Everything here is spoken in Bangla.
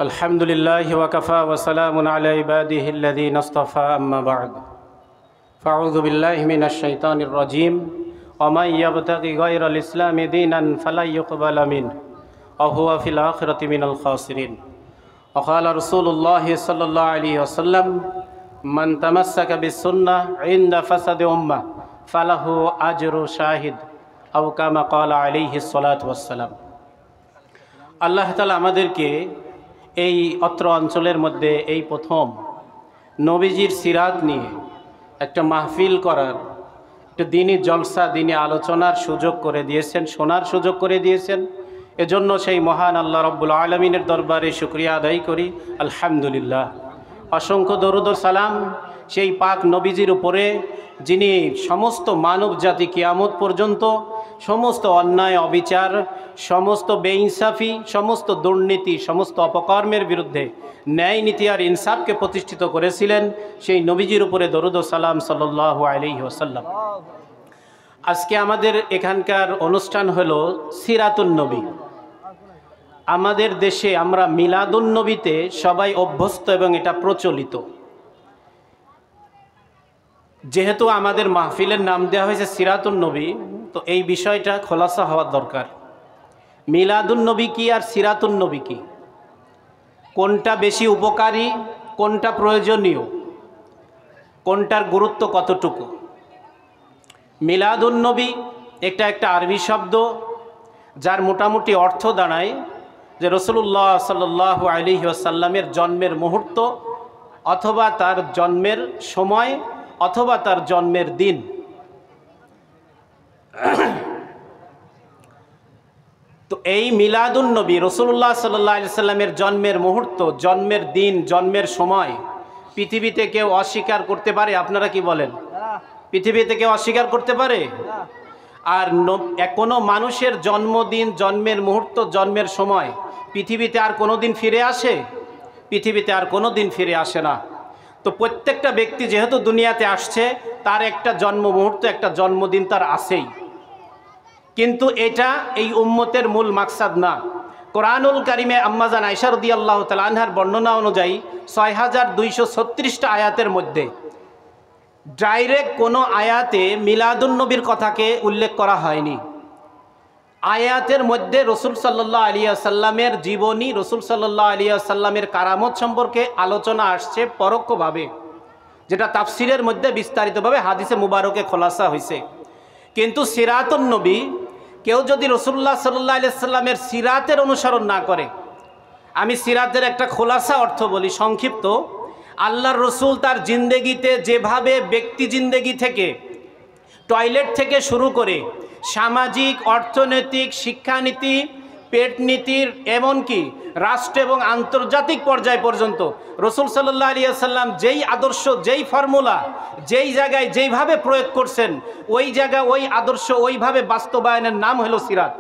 আলহামদুলিল্লাহি ওয়া কাফা ওয়া সালামুন আলা ইবাদিহিল্লাযীনা ইসতাফা আম্মা বা'দ ফাআউযু বিল্লাহি মিনাশ শাইতানির রাজীম ওয়া মান ইয়াবতাগি গায়রাল ইসলামি দীনান ফালা ইউকবালা মিনহু ওয়া হুয়া ফিল আখিরাতি মিনাল খাসিরিন ওয়া ক্বালা রাসূলুল্লাহি সাল্লাল্লাহু আলাইহি ওয়াসাল্লাম মান তামাসসাকা বিস-সুন্নাহ ইনদা ফাসাদি উম্মাহ ফালাহু আজরু শাহিদ আও কামা ক্বালা আলাইহিস সালাতু ওয়াস সালাম। আল্লাহ তাআলা আমাদেরকে এই অত্র অঞ্চলের মধ্যে এই প্রথম নবীজির সিরাত নিয়ে একটা মাহফিল করার, একটা দিনী জলসা, দিনী আলোচনার সুযোগ করে দিয়েছেন, শোনার সুযোগ করে দিয়েছেন। এজন্য সেই মহান আল্লাহ রব্বুল আলমিনের দরবারে শুকরিয়া আদায় করি, আলহামদুলিল্লাহ। অসংখ্য দরুদ ও সালাম সেই পাক নবীজির উপরে, যিনি সমস্ত মানব জাতি কিয়ামত পর্যন্ত সমস্ত অন্যায় অবিচার, সমস্ত বেইনসাফি, সমস্ত দুর্নীতি, সমস্ত অপকর্মের বিরুদ্ধে ন্যায় নীতি আর ইনসাফকে প্রতিষ্ঠিত করেছিলেন। সেই নবীজির উপরে দরুদ ও সালাম সাল্লাল্লাহু আলাইহি ওয়াসাল্লাম। আজকে আমাদের এখানকার অনুষ্ঠান হলো সিরাতুন নবী। আমাদের দেশে আমরা মিলাদুন নবীতে সবাই অভ্যস্ত এবং এটা প্রচলিত। যেহেতু আমাদের মাহফিলের নাম দেওয়া হয়েছে সিরাতুন নবী, তো এই বিষয়টা খোলাসা হওয়ার দরকার। মিলাদুন নবী কি আর সিরাতুন নবী কি, কোনটা বেশি উপকারী, কোনটা প্রয়োজনীয়, কোনটার গুরুত্ব কতটুকু। মিলাদুন নবী একটা আরবি শব্দ, যার মোটামুটি অর্থ দাঁড়ায় যে রাসূলুল্লাহ সাল্লাল্লাহু আলাইহি ওয়াসাল্লামের জন্মের মুহূর্ত, অথবা তার জন্মের সময়, অথবা তার জন্মের দিন। তো এই মিলাদুন নবী, রাসূলুল্লাহ সাল্লাল্লাহু আলাইহি ওয়াসাল্লামের জন্মের মুহূর্ত, জন্মের দিন, জন্মের সময় পৃথিবীতে কেউ অস্বীকার করতে পারে? আপনারা কি বলেন? পৃথিবীতে কেউ অস্বীকার করতে পারে? আর কোনো মানুষের জন্মদিন, জন্মের মুহূর্ত, জন্মের সময় পৃথিবীতে আর কোনো দিন ফিরে আসে? পৃথিবীতে আর কোনো দিন ফিরে আসে না। তো প্রত্যেকটা ব্যক্তি যেহেতু দুনিয়াতে আসছে, তার একটা জন্ম মুহূর্ত, একটা জন্মদিন তার আছেই। কিন্তু এটা এই উম্মতের মূল মাকসাদ না। কোরআনুল কারিমে আম্মাজান আয়েশা রাদিয়াল্লাহু তাআলা আনহার বর্ণনা অনুযায়ী ৬২৩৬টা আয়াতের মধ্যে ডাইরেক্ট কোনো আয়াতে মিলাদুন নবীর কথাকে উল্লেখ করা হয়নি। আয়াতের মধ্যে রসুল সাল্লাল্লাহু আলাইহি ওয়াসাল্লামের জীবনী, রসুল সাল্লাল্লাহু আলাইহি ওয়াসাল্লামের কারামত সম্পর্কে আলোচনা আসছে পরোক্ষভাবে, যেটা তাফসিরের মধ্যে বিস্তারিতভাবে হাদিসে মুবারকে খোলাসা হয়েছে। কিন্তু সিরাতুন নবী, কেউ যদি রাসূলুল্লাহ সাল্লাল্লাহু আলাইহি ওয়াসাল্লামের সিরাতের অনুসরণ না করে, আমি সিরাতের একটা খোলাসা অর্থ বলি সংক্ষিপ্ত। আল্লাহর রসুল তার জিন্দেগিতে যেভাবে ব্যক্তি জিন্দেগি থেকে, টয়লেট থেকে শুরু করে সামাজিক, অর্থনৈতিক, শিক্ষানীতি, পেট নীতির, এমনকি রাষ্ট্র এবং আন্তর্জাতিক পর্যায় পর্যন্ত রসুল সাল্লাল্লাহু আলাইহি ওয়াসাল্লাম যেই আদর্শ, যেই ফর্মুলা, যেই জায়গায় যেইভাবে প্রয়োগ করছেন, ওই জায়গায় ওই আদর্শ ওইভাবে বাস্তবায়নের নাম হলো সিরাত।